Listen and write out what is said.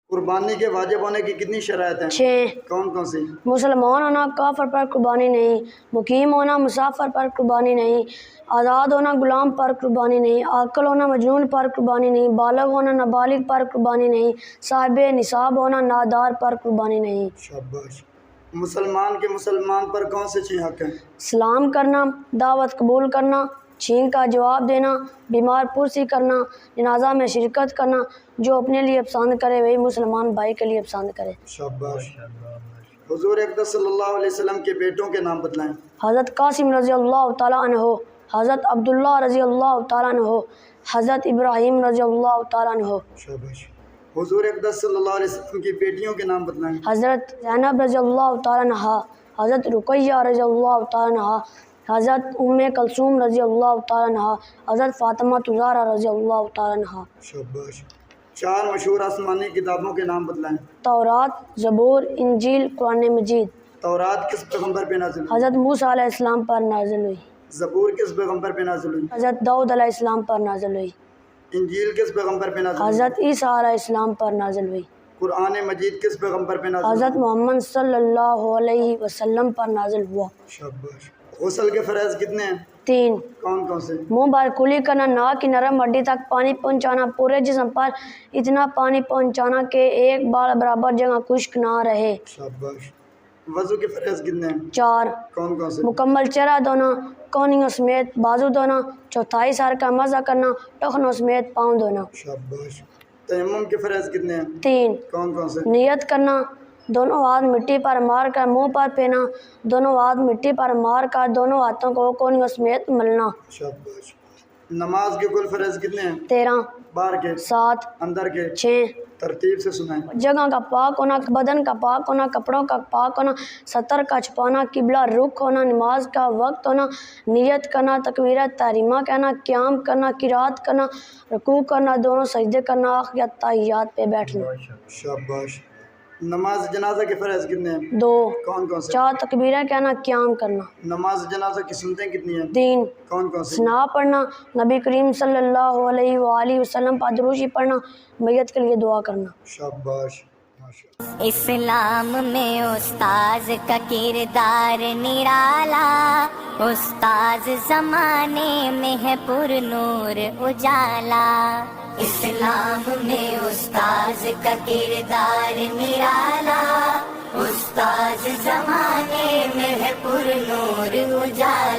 قربانی کے واجب ہونے کی کتنی شرائط ہیں؟ 6۔ کون کون سی؟ مسلمان ہونا کافر پر قربانی نہیں، مقیم ہونا مسافر پر قربانی نہیں، آزاد ہونا غلام پر قربانی نہیں، عاقل ہونا مجنون پر قربانی نہیں، بالغ ہونا نابالغ پر قربانی نہیں، صاحب نصاب ہونا نادار پر قربانی نہیں۔ شاباش۔ مسلمان کے مسلمان پر کون سے 6 حق ہیں؟ سلام کرنا، دعوت قبول کرنا، چھین کا جواب دینا، بیمار پرسی کرنا، جنازہ میں شرکت کرنا، جو اپنے لیے پسند کرے وہی مسلمان بھائی کے لیے پسند کرے۔ شاباش۔ حضور اقدس صلی اللہ علیہ وسلم کے بیٹوں کے نام بتلائیں۔ حضرت قاسم رضی اللہ تعالیٰ عنہ، حضرت عبداللہ رضی اللہ تعالیٰ عنہ، حضرت ابراہیم رضی اللہ تعالیٰ عنہ۔ شاباش۔ حضور اقدس صلی اللہ علیہ وسلم کی بیٹیوں کے نام بتلائیں۔ حضرت زینب رضی اللہ تعالیٰ عنہ، حضرت رقیہ رضی اللہ تعالیٰ عنہ، حضرت ام کلثوم رضی اللہ تعالیٰ عنہ، حضرت فاطمہ زہرا رضی اللہ تعالیٰ عنہ۔ شاباش۔ 4 مشہور آسمانی کتابوں کے نام بتلائیں۔ تورات، زبور، انجیل، قرآن مجید۔ تورات کس پیغمبر پہ نازل ہوئی؟ حضرت موسیٰ علیہ السلام پر نازل ہوئی۔ زبور کس پیغمبر پہ نازل ہوئی؟ حضرت داؤد علیہ السلام پر نازل ہوئی۔ انجیل کس پیغمبر پہ نازل ہوئی؟ حضرت عیسیٰ علیہ السلام پر نازل ہوئی۔ قرآن مجید کس پیغمبر پہ نازل ہوئی؟ حضرت محمد صلی اللہ علیہ وسلم پر نازل ہوا۔ شاباش۔ غسل کے فرائض کتنے ہیں؟ 3۔ کون کون سے؟ منہ بار کلی کرنا، ناک کی نرم ہڈی تک پانی پہنچانا، پورے جسم پر اتنا پانی پہنچانا کہ ایک بال برابر جگہ خشک نہ رہے۔ شاباش۔ وضو کے فرائض کتنے ہیں؟ 4۔ کون کون سے؟ مکمل چہرہ دھونا، کونیوں سمیت بازو دھونا، چوتھائی سر کا مزہ کرنا، ٹخنوں سمیت پاؤں دھونا۔ شاباش۔ تیمم کے فرائض کتنے ہیں؟ 3۔ کون کون سے؟ نیت کرنا، دونوں ہاتھ مٹی پر مار کر منہ پر پھیرنا، دونوں ہاتھ مٹی پر مار کر دونوں ہاتھوں کو کونیوں سمیت ملنا۔ شاباش۔ نماز کے کل فرائض کتنے ہیں؟ 13۔ باہر کے؟ 7۔ اندر کے؟ 6۔ ترتیب سے سنائیں۔ جگہ کا پاک ہونا، بدن کا پاک ہونا، کپڑوں کا پاک ہونا، ستر کا چھپانا، قبلہ رخ ہونا، نماز کا وقت ہونا، نیت کرنا، تکبیرۃ تحریمہ کہنا، قیام کرنا، قرات کرنا، رکوع کرنا، دونوں سجدے کرنا، آخر تحیات پہ بیٹھنا۔ شاباش۔ نماز جنازہ کے فرائض کتنے ہیں؟ 2۔ کون کون سے؟ 4 تکبیریں کہنا، قیام کرنا۔ نماز جنازہ کی سنتیں کتنی ہیں؟ 3۔ کون کون سے؟ ثنا پڑھنا، نبی کریم صلی اللہ علیہ وآلہ وسلم پر درود پڑھنا، میت کے لیے دعا کرنا۔ شاباش۔ ماشاءاللہ۔ اسلام میں استاذ کا کردار نرالا، استاذ زمانے میں ہے پر نور اجالا۔ اسلام میں استاذ کا کردار نرالا، استاذ زمانے میں ہے پر نور اجالا۔